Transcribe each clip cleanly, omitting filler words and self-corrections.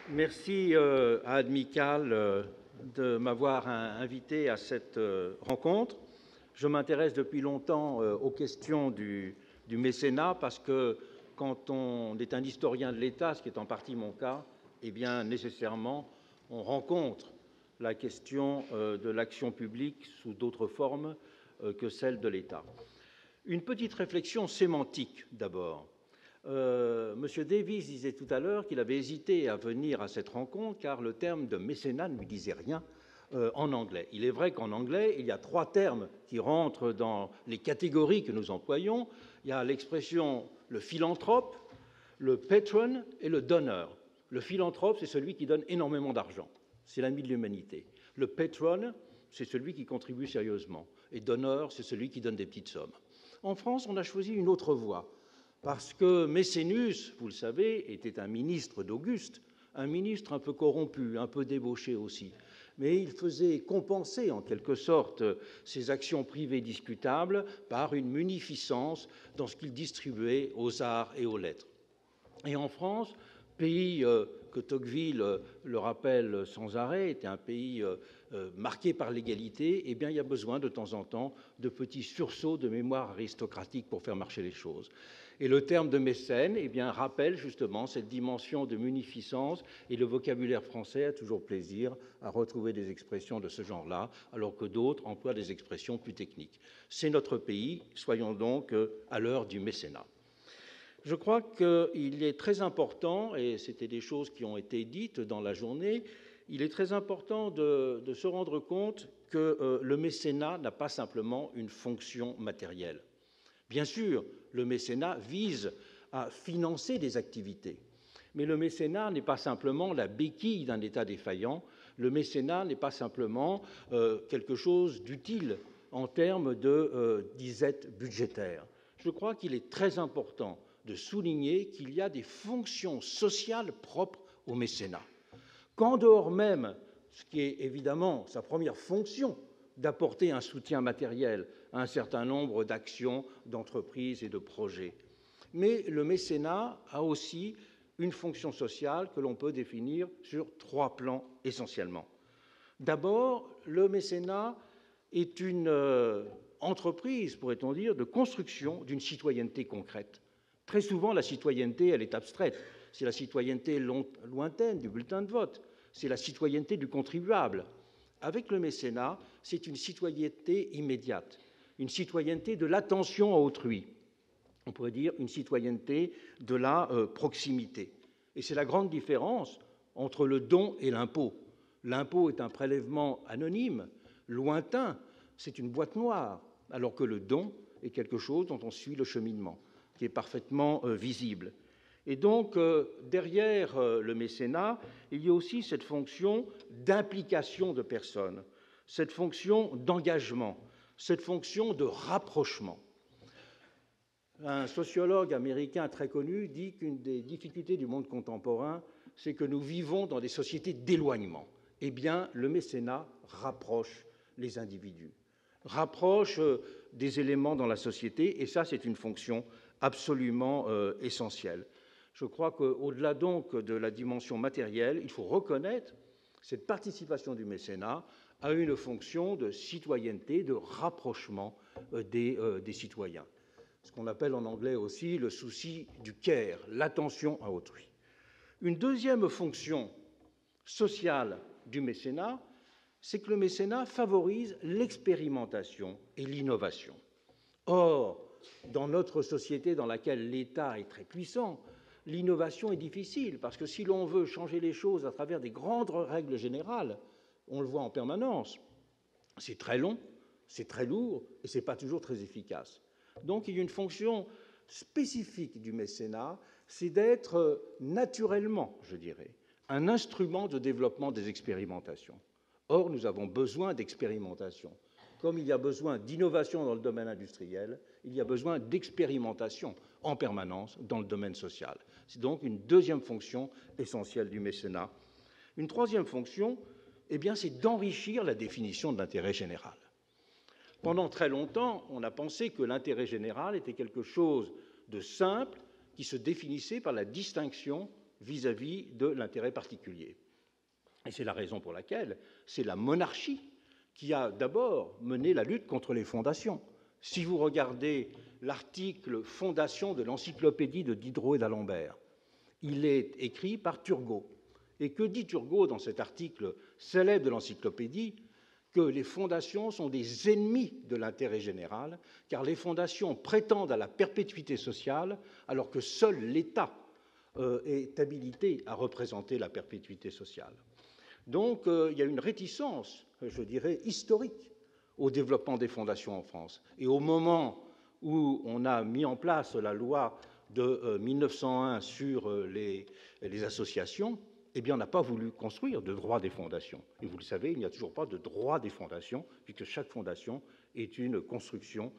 Merci à Admical de m'avoir invité à cette rencontre. Je m'intéresse depuis longtemps aux questions du mécénat parce que quand on est un historien de l'État, ce qui est en partie mon cas, eh bien nécessairement on rencontre la question de l'action publique sous d'autres formes que celle de l'État. Une petite réflexion sémantique d'abord. Monsieur Davies disait tout à l'heure qu'il avait hésité à venir à cette rencontre car le terme de mécénat ne lui disait rien en anglais. Il est vrai qu'en anglais, il y a trois termes qui rentrent dans les catégories que nous employons. Il y a l'expression le philanthrope, le patron et le donneur. Le philanthrope, c'est celui qui donne énormément d'argent. C'est l'ami de l'humanité. Le patron, c'est celui qui contribue sérieusement. Et donneur, c'est celui qui donne des petites sommes. En France, on a choisi une autre voie. Parce que Mécénus, vous le savez, était un ministre d'Auguste, un ministre un peu corrompu, un peu débauché aussi. Mais il faisait compenser en quelque sorte ses actions privées discutables par une munificence dans ce qu'il distribuait aux arts et aux lettres. Et en France, pays que Tocqueville le rappelle sans arrêt, était un pays marqué par l'égalité, eh bien, il y a besoin de temps en temps de petits sursauts de mémoire aristocratique pour faire marcher les choses. Et le terme de mécène eh bien, rappelle justement cette dimension de munificence, et le vocabulaire français a toujours plaisir à retrouver des expressions de ce genre-là, alors que d'autres emploient des expressions plus techniques. C'est notre pays, soyons donc à l'heure du mécénat. Je crois qu'il est très important, et c'était des choses qui ont été dites dans la journée, il est très important de se rendre compte que le mécénat n'a pas simplement une fonction matérielle. Bien sûr, le mécénat vise à financer des activités, mais le mécénat n'est pas simplement la béquille d'un État défaillant, le mécénat n'est pas simplement quelque chose d'utile en termes de disette budgétaire. Je crois qu'il est très important de souligner qu'il y a des fonctions sociales propres au mécénat. Qu'en dehors même, ce qui est évidemment sa première fonction, d'apporter un soutien matériel à un certain nombre d'actions, d'entreprises et de projets. Mais le mécénat a aussi une fonction sociale que l'on peut définir sur trois plans essentiellement. D'abord, le mécénat est une entreprise, pourrait-on dire, de construction d'une citoyenneté concrète. Très souvent, la citoyenneté, elle est abstraite. C'est la citoyenneté lointaine du bulletin de vote. C'est la citoyenneté du contribuable. Avec le mécénat, c'est une citoyenneté immédiate, une citoyenneté de l'attention à autrui. On pourrait dire une citoyenneté de la proximité. Et c'est la grande différence entre le don et l'impôt. L'impôt est un prélèvement anonyme, lointain, c'est une boîte noire, alors que le don est quelque chose dont on suit le cheminement, qui est parfaitement visible. Et donc, derrière le mécénat, il y a aussi cette fonction d'implication de personnes, cette fonction d'engagement, cette fonction de rapprochement. Un sociologue américain très connu dit qu'une des difficultés du monde contemporain, c'est que nous vivons dans des sociétés d'éloignement. Eh bien, le mécénat rapproche les individus, rapproche des éléments dans la société, et ça, c'est une fonction absolument essentielle. Je crois qu'au-delà donc de la dimension matérielle, il faut reconnaître cette participation du mécénat à une fonction de citoyenneté, de rapprochement des citoyens. Ce qu'on appelle en anglais aussi le souci du care, l'attention à autrui. Une deuxième fonction sociale du mécénat, c'est que le mécénat favorise l'expérimentation et l'innovation. Or, dans notre société dans laquelle l'État est très puissant, l'innovation est difficile, parce que si l'on veut changer les choses à travers des grandes règles générales, on le voit en permanence, c'est très long, c'est très lourd, et ce n'est pas toujours très efficace. Donc il y a une fonction spécifique du mécénat, c'est d'être naturellement, je dirais, un instrument de développement des expérimentations. Or, nous avons besoin d'expérimentation. Comme il y a besoin d'innovation dans le domaine industriel, il y a besoin d'expérimentation en permanence dans le domaine social. C'est donc une deuxième fonction essentielle du mécénat. Une troisième fonction, eh bien, c'est d'enrichir la définition de l'intérêt général. Pendant très longtemps, on a pensé que l'intérêt général était quelque chose de simple qui se définissait par la distinction vis-à-vis de l'intérêt particulier. Et c'est la raison pour laquelle c'est la monarchie qui a d'abord mené la lutte contre les fondations. Si vous regardez l'article Fondation de l'encyclopédie de Diderot et d'Alembert, il est écrit par Turgot. Et que dit Turgot dans cet article célèbre de l'encyclopédie? Que les fondations sont des ennemis de l'intérêt général, car les fondations prétendent à la perpétuité sociale, alors que seul l'État est habilité à représenter la perpétuité sociale. Donc, il y a une réticence, je dirais, historique au développement des fondations en France. Et au moment où on a mis en place la loi de 1901 sur les associations, eh bien, on n'a pas voulu construire de droit des fondations. Et vous le savez, il n'y a toujours pas de droit des fondations, puisque chaque fondation est une construction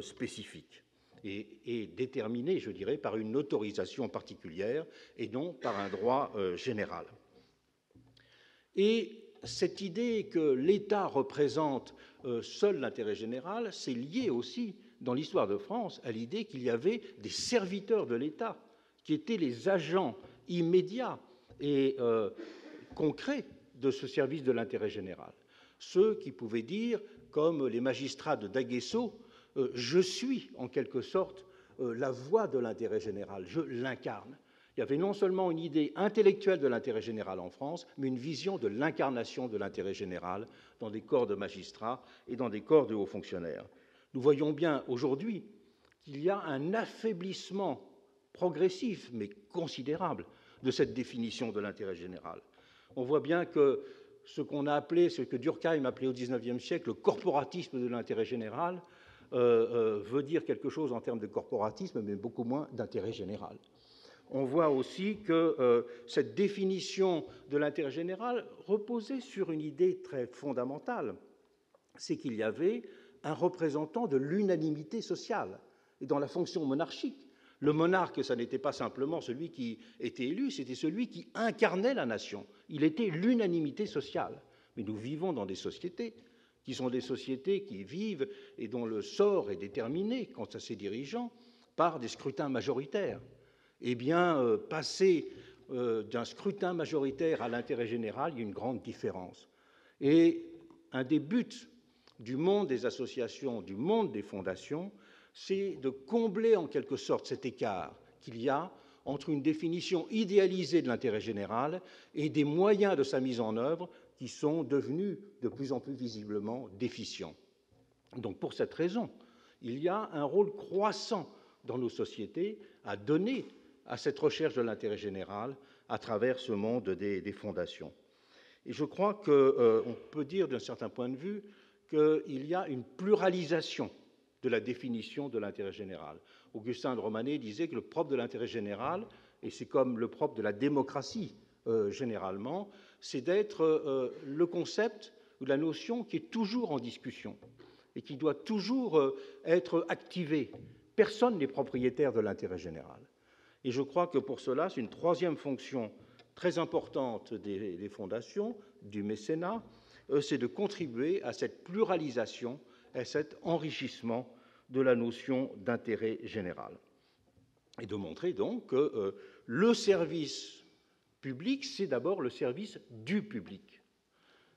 spécifique et déterminée, je dirais, par une autorisation particulière et non par un droit général. Et cette idée que l'État représente seul l'intérêt général, c'est lié aussi, dans l'histoire de France, à l'idée qu'il y avait des serviteurs de l'État, qui étaient les agents immédiats et concrets de ce service de l'intérêt général. Ceux qui pouvaient dire, comme les magistrats de Daguesseau, je suis en quelque sorte la voix de l'intérêt général, je l'incarne. Il y avait non seulement une idée intellectuelle de l'intérêt général en France, mais une vision de l'incarnation de l'intérêt général dans des corps de magistrats et dans des corps de hauts fonctionnaires. Nous voyons bien aujourd'hui qu'il y a un affaiblissement progressif, mais considérable, de cette définition de l'intérêt général. On voit bien que ce qu'on a appelé, ce que Durkheim appelait au XIXe siècle le corporatisme de l'intérêt général, veut dire quelque chose en termes de corporatisme, mais beaucoup moins d'intérêt général. On voit aussi que cette définition de l'intérêt général reposait sur une idée très fondamentale, c'est qu'il y avait un représentant de l'unanimité sociale. Et dans la fonction monarchique, le monarque, ça n'était pas simplement celui qui était élu, c'était celui qui incarnait la nation. Il était l'unanimité sociale. Mais nous vivons dans des sociétés qui sont des sociétés qui vivent et dont le sort est déterminé, quant à ses dirigeants, par des scrutins majoritaires. Eh bien, passer d'un scrutin majoritaire à l'intérêt général, il y a une grande différence. Et un des buts du monde des associations, du monde des fondations, c'est de combler en quelque sorte cet écart qu'il y a entre une définition idéalisée de l'intérêt général et des moyens de sa mise en œuvre qui sont devenus de plus en plus visiblement déficients. Donc, pour cette raison, il y a un rôle croissant dans nos sociétés à donner à cette recherche de l'intérêt général à travers ce monde des fondations. Et je crois qu'on peut dire, d'un certain point de vue, qu'il y a une pluralisation de la définition de l'intérêt général. Augustin de Romanet disait que le propre de l'intérêt général, et c'est comme le propre de la démocratie généralement, c'est d'être le concept ou la notion qui est toujours en discussion et qui doit toujours être activée. Personne n'est propriétaire de l'intérêt général. Et je crois que pour cela, c'est une troisième fonction très importante des fondations, du mécénat, c'est de contribuer à cette pluralisation, à cet enrichissement de la notion d'intérêt général. Et de montrer donc que le service public, c'est d'abord le service du public.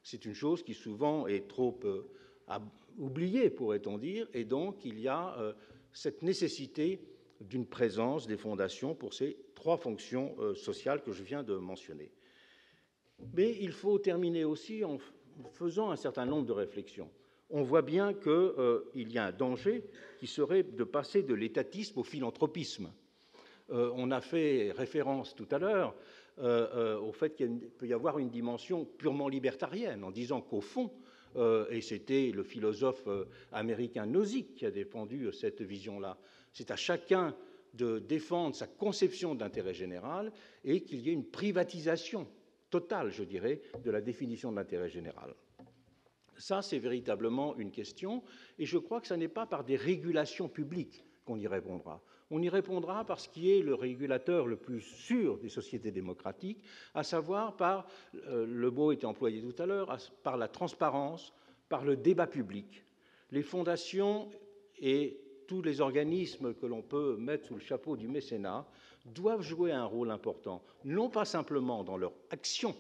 C'est une chose qui souvent est trop oubliée, pourrait-on dire, et donc il y a cette nécessité d'une présence des fondations pour ces trois fonctions sociales que je viens de mentionner. Mais il faut terminer aussi en faisant un certain nombre de réflexions. On voit bien qu'il y a un danger qui serait de passer de l'étatisme au philanthropisme. On a fait référence tout à l'heure au fait qu'il peut y avoir une dimension purement libertarienne, en disant qu'au fond, et c'était le philosophe américain Nozick qui a défendu cette vision-là, c'est à chacun de défendre sa conception d'intérêt général et qu'il y ait une privatisation totale, je dirais, de la définition de l'intérêt général. Ça, c'est véritablement une question, et je crois que ce n'est pas par des régulations publiques qu'on y répondra. On y répondra par ce qui est le régulateur le plus sûr des sociétés démocratiques, à savoir par, le mot était employé tout à l'heure, par la transparence, par le débat public. Les fondations et tous les organismes que l'on peut mettre sous le chapeau du mécénat doivent jouer un rôle important, non pas simplement dans leur action,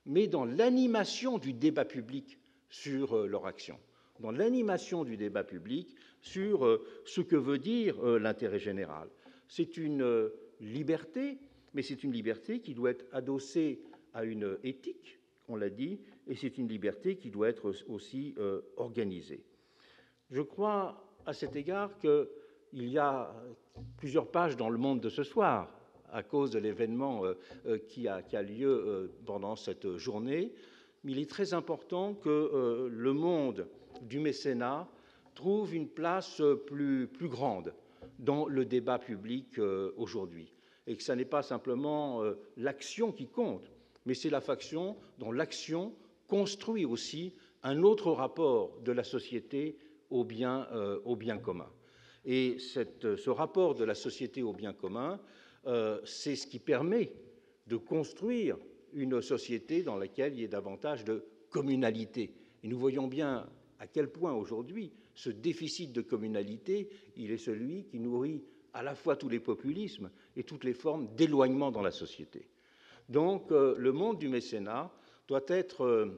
mais dans l'animation du débat public sur leur action, dans l'animation du débat public sur ce que veut dire l'intérêt général. C'est une liberté, mais c'est une liberté qui doit être adossée à une éthique, on l'a dit, et c'est une liberté qui doit être aussi organisée. Je crois à cet égard qu'il y a plusieurs pages dans Le Monde de ce soir, à cause de l'événement qui a lieu pendant cette journée, mais il est très important que le monde du mécénat trouve une place plus grande dans le débat public aujourd'hui, et que ce n'est pas simplement l'action qui compte, mais c'est la façon dont l'action construit aussi un autre rapport de la société au bien commun. Et ce rapport de la société au bien commun, c'est ce qui permet de construire une société dans laquelle il y ait davantage de communalité. Et nous voyons bien à quel point aujourd'hui ce déficit de communalité, il est celui qui nourrit à la fois tous les populismes et toutes les formes d'éloignement dans la société. Donc le monde du mécénat doit être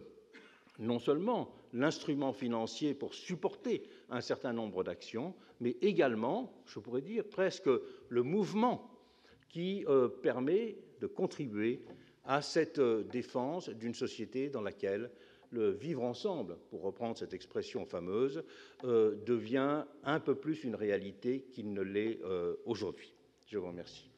non seulement l'instrument financier pour supporter un certain nombre d'actions, mais également, je pourrais dire, presque le mouvement qui permet de contribuer à cette défense d'une société dans laquelle le vivre ensemble, pour reprendre cette expression fameuse, devient un peu plus une réalité qu'il ne l'est aujourd'hui. Je vous remercie.